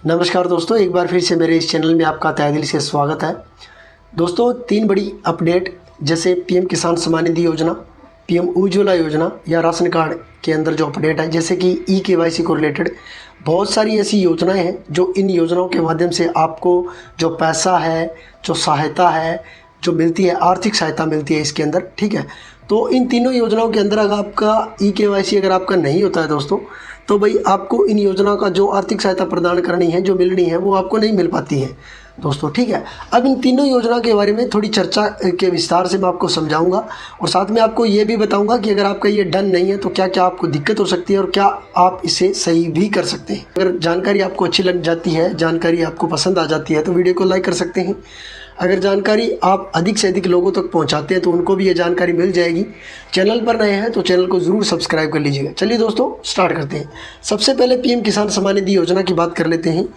नमस्कार दोस्तों, एक बार फिर से मेरे इस चैनल में आपका तहे दिल से स्वागत है। दोस्तों, 3 बड़ी अपडेट जैसे पीएम किसान सम्मान निधि योजना, पीएम उज्ज्वला योजना या राशन कार्ड के अंदर जो अपडेट है, जैसे कि ई-केवाईसी को रिलेटेड बहुत सारी ऐसी योजनाएं हैं जो इन योजनाओं के माध्यम से आपको जो पैसा है, जो सहायता है, जो मिलती है, आर्थिक सहायता मिलती है इसके अंदर। ठीक है, तो इन तीनों योजनाओं के अंदर अगर आपका ई-केवाईसी अगर आपका नहीं होता है दोस्तों, तो भाई आपको इन योजनाओं का जो आर्थिक सहायता प्रदान करनी है, जो मिलनी है, वो आपको नहीं मिल पाती है दोस्तों। ठीक है, अब इन तीनों योजना के बारे में थोड़ी चर्चा के विस्तार से मैं आपको समझाऊंगा और साथ में आपको ये भी बताऊंगा कि अगर आपका ये डन नहीं है तो क्या क्या आपको दिक्कत हो सकती है और क्या आप इसे सही भी कर सकते हैं। अगर जानकारी आपको अच्छी लग जाती है, जानकारी आपको पसंद आ जाती है, तो वीडियो को लाइक कर सकते हैं। अगर जानकारी आप अधिक से अधिक लोगों तक पहुंचाते हैं तो उनको भी ये जानकारी मिल जाएगी। चैनल पर नए हैं तो चैनल को ज़रूर सब्सक्राइब कर लीजिएगा। चलिए दोस्तों, स्टार्ट करते हैं। सबसे पहले पीएम किसान सम्मान निधि योजना की बात कर लेते हैं।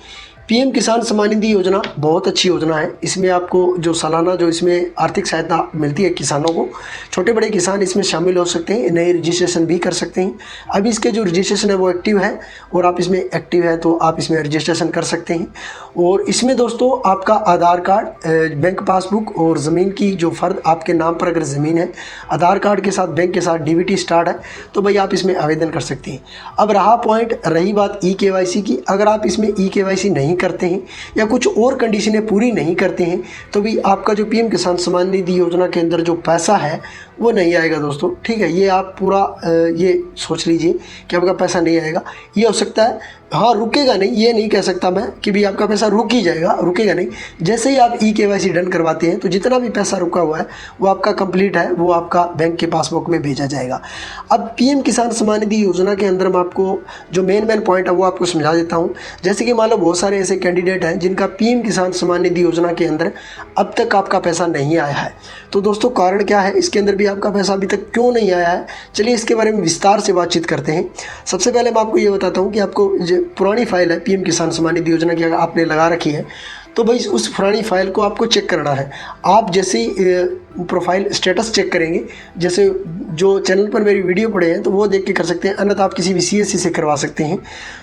पीएम किसान सम्मान निधि योजना बहुत अच्छी योजना है। इसमें आपको जो सालाना जो इसमें आर्थिक सहायता मिलती है किसानों को, छोटे बड़े किसान इसमें शामिल हो सकते हैं, नए रजिस्ट्रेशन भी कर सकते हैं। अभी इसके जो रजिस्ट्रेशन है वो एक्टिव है और आप इसमें एक्टिव है तो आप इसमें रजिस्ट्रेशन कर सकते हैं। और इसमें दोस्तों आपका आधार कार्ड, बैंक पासबुक और ज़मीन की जो फ़र्द आपके नाम पर अगर ज़मीन है, आधार कार्ड के साथ बैंक के साथ डीबीटी स्टार्ट है, तो भाई आप इसमें आवेदन कर सकते हैं। अब रही बात ई-केवाईसी की, अगर आप इसमें ई-केवाईसी नहीं करते हैं या कुछ और कंडीशनें पूरी नहीं करते हैं तो भी आपका जो पीएम किसान सम्मान निधि योजना के अंदर जो पैसा है वो नहीं आएगा दोस्तों। ठीक है, ये आप पूरा ये सोच लीजिए कि आपका पैसा नहीं आएगा। ये हो सकता है, हाँ, रुकेगा नहीं, ये नहीं कह सकता मैं कि भी आपका पैसा रुक ही जाएगा, रुकेगा नहीं। जैसे ही आप ई-केवाईसी डन करवाते हैं तो जितना भी पैसा रुका हुआ है वो आपका कंप्लीट है, वो आपका बैंक के पासबुक में भेजा जाएगा। अब पीएम किसान सम्मान निधि योजना के अंदर मैं आपको जो मेन पॉइंट है वो आपको समझा देता हूँ। जैसे कि मान लो बहुत सारे ऐसे कैंडिडेट हैं जिनका पीएम किसान सम्मान निधि योजना के अंदर अब तक आपका पैसा नहीं आया है। तो दोस्तों, कारण क्या है, इसके अंदर भी आपका पैसा अभी तक क्यों नहीं आया है, चलिए इसके बारे में विस्तार से बातचीत करते हैं। सबसे पहले मैं आपको ये बताता हूँ कि आपको जो पुरानी फाइल है पीएम किसान सम्मान निधि योजना की अगर आपने लगा रखी है तो भाई उस पुरानी फाइल को आपको चेक करना है। आप जैसे ही प्रोफाइल स्टेटस चेक करेंगे, जैसे जो चैनल पर मेरी वीडियो पड़े हैं तो वो देख के कर सकते हैं, अन्यथा आप किसी भी सीएससी से करवा सकते हैं।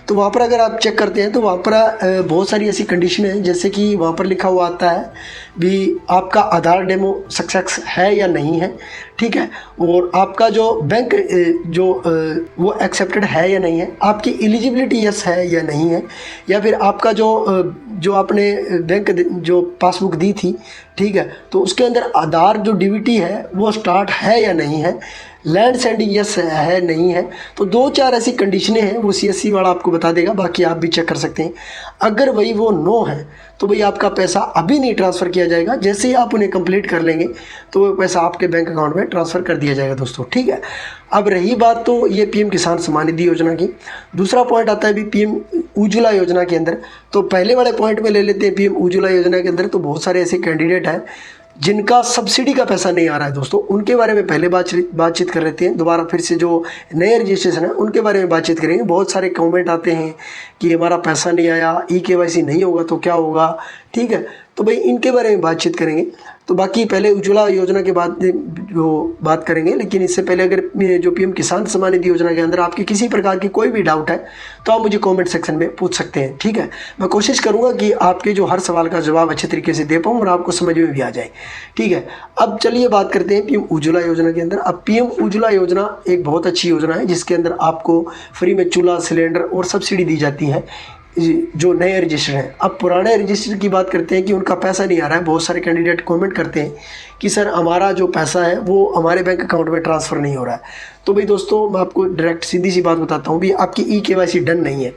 तो वहाँ पर अगर आप चेक करते हैं तो वहाँ पर बहुत सारी ऐसी कंडीशन है, जैसे कि वहाँ पर लिखा हुआ आता है भी आपका आधार डेमो सक्सेस है या नहीं है। ठीक है, और आपका जो बैंक वो एक्सेप्टेड है या नहीं है, आपकी एलिजिबिलिटी यस है या नहीं है, या फिर आपका जो आपने बैंक जो पासबुक दी थी, ठीक है, तो उसके अंदर आधार जो डीबीटी है वो स्टार्ट है या नहीं है, लैंड सेंडिंग यस है नहीं है। तो 2-4 ऐसी कंडीशनें हैं, वो सीएससी वाला आपको बता देगा, बाकी आप भी चेक कर सकते हैं। अगर वही वो नो है तो भाई आपका पैसा अभी नहीं ट्रांसफ़र किया जाएगा। जैसे ही आप उन्हें कंप्लीट कर लेंगे तो वो पैसा आपके बैंक अकाउंट में ट्रांसफ़र कर दिया जाएगा दोस्तों। ठीक है, अब रही बात तो ये पीएम किसान सम्मान निधि योजना की। दूसरा पॉइंट आता है भी पीएम उज्ज्वला योजना के अंदर। तो पहले वाले पॉइंट में ले लेते हैं। पीएम उज्ज्वला योजना के अंदर तो बहुत सारे ऐसे कैंडिडेट हैं जिनका सब्सिडी का पैसा नहीं आ रहा है दोस्तों, उनके बारे में पहले बातचीत कर लेते हैं। दोबारा फिर से जो नए रजिस्ट्रेशन है उनके बारे में बातचीत करेंगे। बहुत सारे कमेंट आते हैं कि हमारा पैसा नहीं आया, ई-केवाईसी नहीं होगा तो क्या होगा। ठीक है, तो भाई इनके बारे में बातचीत करेंगे। तो बाकी पहले उज्ज्वला योजना के बाद जो बात करेंगे, लेकिन इससे पहले अगर जो पीएम किसान सम्मान निधि योजना के अंदर आपकी किसी प्रकार की कोई भी डाउट है तो आप मुझे कमेंट सेक्शन में पूछ सकते हैं। ठीक है, मैं कोशिश करूंगा कि आपके जो हर सवाल का जवाब अच्छे तरीके से दे पाऊँ और आपको समझ में भी आ जाए। ठीक है, अब चलिए बात करते हैं पीएम उज्ज्वला योजना के अंदर। अब पीएम उज्ज्वला योजना एक बहुत अच्छी योजना है जिसके अंदर आपको फ्री में चूल्हा, सिलेंडर और सब्सिडी दी जाती है जो नए रजिस्टर हैं। अब पुराने रजिस्टर की बात करते हैं कि उनका पैसा नहीं आ रहा है। बहुत सारे कैंडिडेट कमेंट करते हैं कि सर हमारा जो पैसा है वो हमारे बैंक अकाउंट में ट्रांसफ़र नहीं हो रहा है। तो भाई दोस्तों, मैं आपको डायरेक्ट सीधी सी बात बताता हूँ भी आपकी ई-केवाईसी डन नहीं है,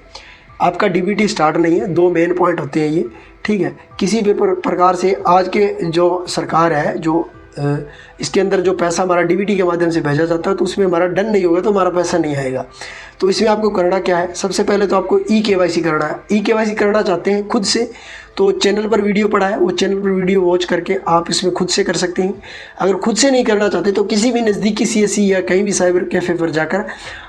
आपका डीबीटी स्टार्ट नहीं है। 2 मेन पॉइंट होते हैं ये। ठीक है, किसी भी प्रकार से आज के जो सरकार है जो इसके अंदर जो पैसा हमारा डीबीटी के माध्यम से भेजा जाता है तो उसमें हमारा डन नहीं होगा तो हमारा पैसा नहीं आएगा। तो इसमें आपको करना क्या है, सबसे पहले तो आपको ई-केवाईसी करना है। ई-केवाईसी करना चाहते हैं खुद से तो चैनल पर वीडियो पड़ा है, वो चैनल पर वीडियो वॉच करके आप इसमें खुद से कर सकते हैं। अगर खुद से नहीं करना चाहते तो किसी भी नज़दीकी सीएससी या कहीं भी साइबर कैफ़े पर जाकर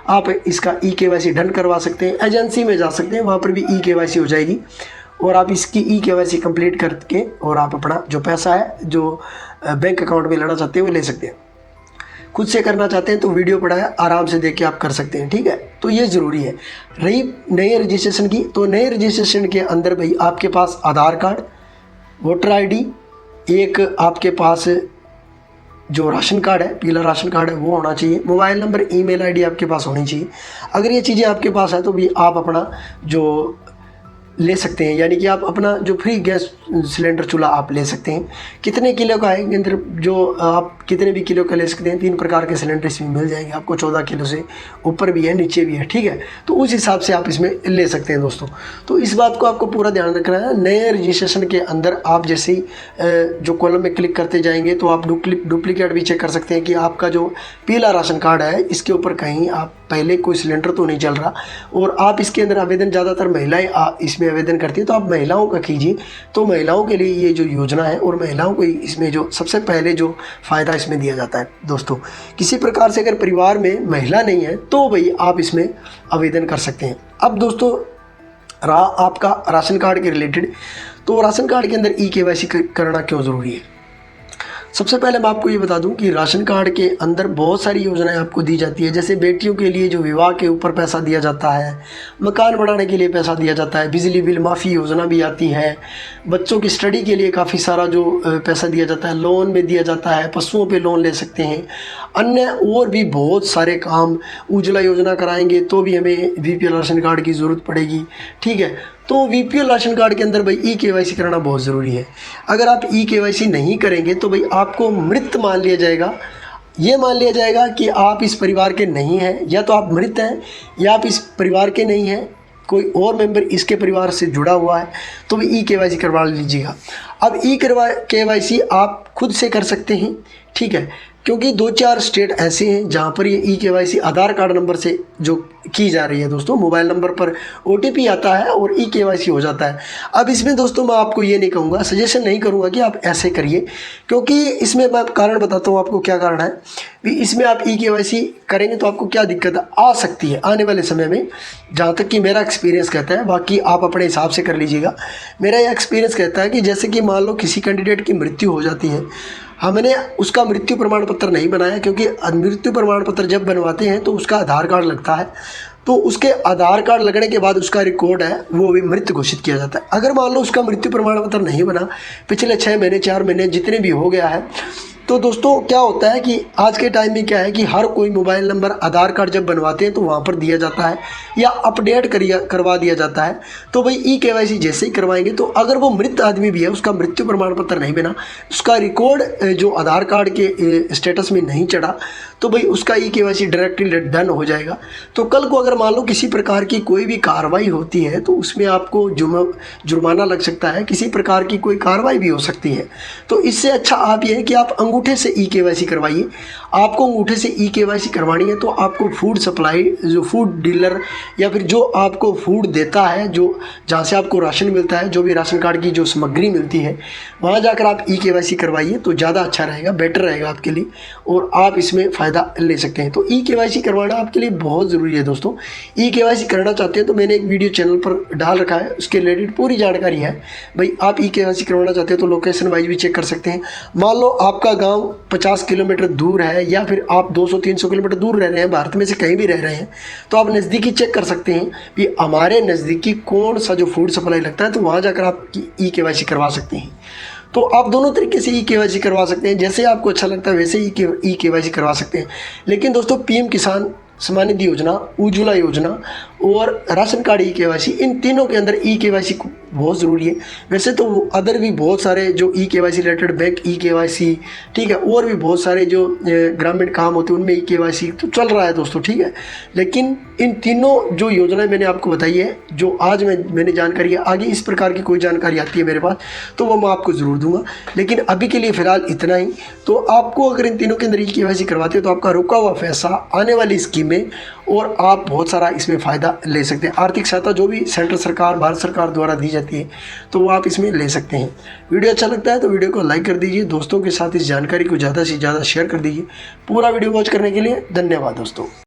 आप इसका ई-केवाईसी डन करवा सकते हैं। एजेंसी में जा सकते हैं, वहाँ पर भी ई-केवाईसी हो जाएगी और आप इसकी ई-केवाईसी कंप्लीट करके और आप अपना जो पैसा है जो बैंक अकाउंट में लेना चाहते हैं वो ले सकते हैं। खुद से करना चाहते हैं तो वीडियो पड़ा है, आराम से देख के आप कर सकते हैं, ठीक है। तो ये ज़रूरी है। रही नए रजिस्ट्रेशन की, तो नए रजिस्ट्रेशन के अंदर भाई आपके पास आधार कार्ड, वोटर आईडी, एक आपके पास जो राशन कार्ड है, पीला राशन कार्ड है वो होना चाहिए, मोबाइल नंबर, ईमेल आईडी आपके पास होनी चाहिए। अगर ये चीज़ें आपके पास है तो भी आप अपना जो ले सकते हैं, यानी कि आप अपना जो फ्री गैस सिलेंडर चूल्हा आप ले सकते हैं। कितने किलो का है अंदर, जो आप कितने भी किलो का ले सकते हैं। 3 प्रकार के सिलेंडर इसमें मिल जाएंगे आपको, 14 किलो से ऊपर भी है, नीचे भी है, ठीक है। तो उस हिसाब से आप इसमें ले सकते हैं दोस्तों। तो इस बात को आपको पूरा ध्यान रखना है। नए रजिस्ट्रेशन के अंदर आप जैसे ही जो कॉलम में क्लिक करते जाएंगे तो आप डुप्लीकेट भी चेक कर सकते हैं कि आपका जो पीला राशन कार्ड है इसके ऊपर कहीं आप पहले कोई सिलेंडर तो नहीं चल रहा। और आप इसके अंदर आवेदन, ज़्यादातर महिलाएं इसमें आवेदन करती है, तो आप महिलाओं का कीजिए। तो महिलाओं के लिए ये जो योजना है, और महिलाओं को इसमें जो सबसे पहले जो फ़ायदा इसमें दिया जाता है दोस्तों, किसी प्रकार से अगर परिवार में महिला नहीं है तो भाई आप इसमें आवेदन कर सकते हैं। अब दोस्तों रहा आपका राशन कार्ड के रिलेटेड, तो राशन कार्ड के अंदर EKYC करना क्यों ज़रूरी है। सबसे पहले मैं आपको ये बता दूं कि राशन कार्ड के अंदर बहुत सारी योजनाएं आपको दी जाती है। जैसे बेटियों के लिए जो विवाह के ऊपर पैसा दिया जाता है, मकान बनाने के लिए पैसा दिया जाता है, बिजली बिल माफ़ी योजना भी आती है, बच्चों की स्टडी के लिए काफ़ी सारा जो पैसा दिया जाता है, लोन में दिया जाता है, पशुओं पे लोन ले सकते हैं, अन्य और भी बहुत सारे काम। उज्ज्वला योजना कराएंगे तो भी हमें BPL राशन कार्ड की ज़रूरत पड़ेगी, ठीक है। तो BPL राशन कार्ड के अंदर भाई EKYC कराना बहुत ज़रूरी है। अगर आप EKYC नहीं करेंगे तो भाई आपको मृत मान लिया जाएगा। ये मान लिया जाएगा कि आप इस परिवार के नहीं हैं, या तो आप मृत हैं या आप इस परिवार के नहीं हैं, कोई और मेंबर इसके परिवार से जुड़ा हुआ है, तो भी EKYC करवा लीजिएगा। अब EKYC आप खुद से कर सकते हैं, ठीक है, क्योंकि 2-4 स्टेट ऐसे हैं जहाँ पर ये EKYC आधार कार्ड नंबर से जो की जा रही है दोस्तों। मोबाइल नंबर पर OTP आता है और EKYC हो जाता है। अब इसमें दोस्तों मैं आपको ये नहीं कहूँगा, सजेशन नहीं करूँगा कि आप ऐसे करिए, क्योंकि इसमें मैं कारण बताता हूँ आपको क्या कारण है। भी इसमें आप EKYC करेंगे तो आपको क्या दिक्कत आ सकती है आने वाले समय में, जहाँ तक कि मेरा एक्सपीरियंस कहता है, बाकी आप अपने हिसाब से कर लीजिएगा। मेरा ये एक्सपीरियंस कहता है कि जैसे कि मान लो किसी कैंडिडेट की मृत्यु हो जाती है, हमने उसका मृत्यु प्रमाण पत्र नहीं बनाया, क्योंकि मृत्यु प्रमाण पत्र जब बनवाते हैं तो उसका आधार कार्ड लगता है, तो उसके आधार कार्ड लगने के बाद उसका रिकॉर्ड है वो भी मृत घोषित किया जाता है। अगर मान लो उसका मृत्यु प्रमाण पत्र नहीं बना, पिछले 6 महीने 4 महीने जितने भी हो गया है, तो दोस्तों क्या होता है कि आज के टाइम में क्या है कि हर कोई मोबाइल नंबर आधार कार्ड जब बनवाते हैं तो वहाँ पर दिया जाता है या अपडेट करवा दिया जाता है। तो भाई EKYC जैसे ही करवाएंगे तो अगर वो मृत आदमी भी है, उसका मृत्यु प्रमाण पत्र नहीं बना, उसका रिकॉर्ड जो आधार कार्ड के स्टेटस में नहीं चढ़ा, तो भाई उसका EKYC डायरेक्टली डन हो जाएगा। तो कल को अगर मान लो किसी प्रकार की कोई भी कार्रवाई होती है तो उसमें आपको जुर्माना लग सकता है, किसी प्रकार की कोई कार्रवाई भी हो सकती है। तो इससे अच्छा आप ये है कि आप अंगूठे से EKYC करवाइए। आपको अंगूठे से EKYC करवानी है तो आपको फूड सप्लाई, जो फूड डीलर या फिर जो आपको फूड देता है, जो जहाँ से आपको राशन मिलता है, जो भी राशन कार्ड की जो सामग्री मिलती है, वहाँ जाकर आप EKYC करवाइए तो ज़्यादा अच्छा रहेगा, बेटर रहेगा आपके लिए, और आप इसमें फ़ायदा ले सकते हैं। तो EKYC करवाना आपके लिए बहुत ज़रूरी है दोस्तों। EKYC करना चाहते हैं तो मैंने एक वीडियो चैनल पर डाल रखा है, उसके रिलेटेड पूरी जानकारी है। भाई आप EKYC करवाना चाहते हैं तो लोकेशन वाइज भी चेक कर सकते हैं। मान लो आपका गाँव 50 किलोमीटर दूर है, या फिर आप 200-300 किलोमीटर दूर रह रहे हैं, भारत में से कहीं भी रह रहे हैं, तो आप नज़दीकी चेक कर सकते हैं कि हमारे नज़दीकी कौन सा जो फूड सप्लाई लगता है, तो वहाँ जाकर आप EKYC करवा सकते हैं। तो आप दोनों तरीके से EKYC करवा सकते हैं, जैसे आपको अच्छा लगता है वैसे ही EKYC करवा सकते हैं। लेकिन दोस्तों PM किसान सम्मान निधि योजना, उज्ज्वला योजना और राशन कार्ड EKYC, इन तीनों के अंदर EKYC बहुत ज़रूरी है। वैसे तो अदर भी बहुत सारे जो EKYC रिलेटेड, बैंक EKYC, ठीक है, और भी बहुत सारे जो ग्रामीण काम होते हैं उनमें EKYC तो चल रहा है दोस्तों, ठीक है। लेकिन इन तीनों जो योजनाएं मैंने आपको बताई है, जो आज मैंने जानकारी है, आगे इस प्रकार की कोई जानकारी आती है मेरे पास तो वो मैं आपको ज़रूर दूंगा। लेकिन अभी के लिए फ़िलहाल इतना ही। तो आपको अगर इन तीनों के अंदर EKYC करवाते हो तो आपका रुका हुआ पैसा आने वाली स्कीम में, और आप बहुत सारा इसमें फ़ायदा ले सकते हैं। आर्थिक सहायता जो भी सेंट्रल सरकार, भारत सरकार द्वारा दी जाती है, तो वो आप इसमें ले सकते हैं। वीडियो अच्छा लगता है तो वीडियो को लाइक कर दीजिए, दोस्तों के साथ इस जानकारी को ज़्यादा से ज़्यादा शेयर कर दीजिए। पूरा वीडियो वॉच करने के लिए धन्यवाद दोस्तों।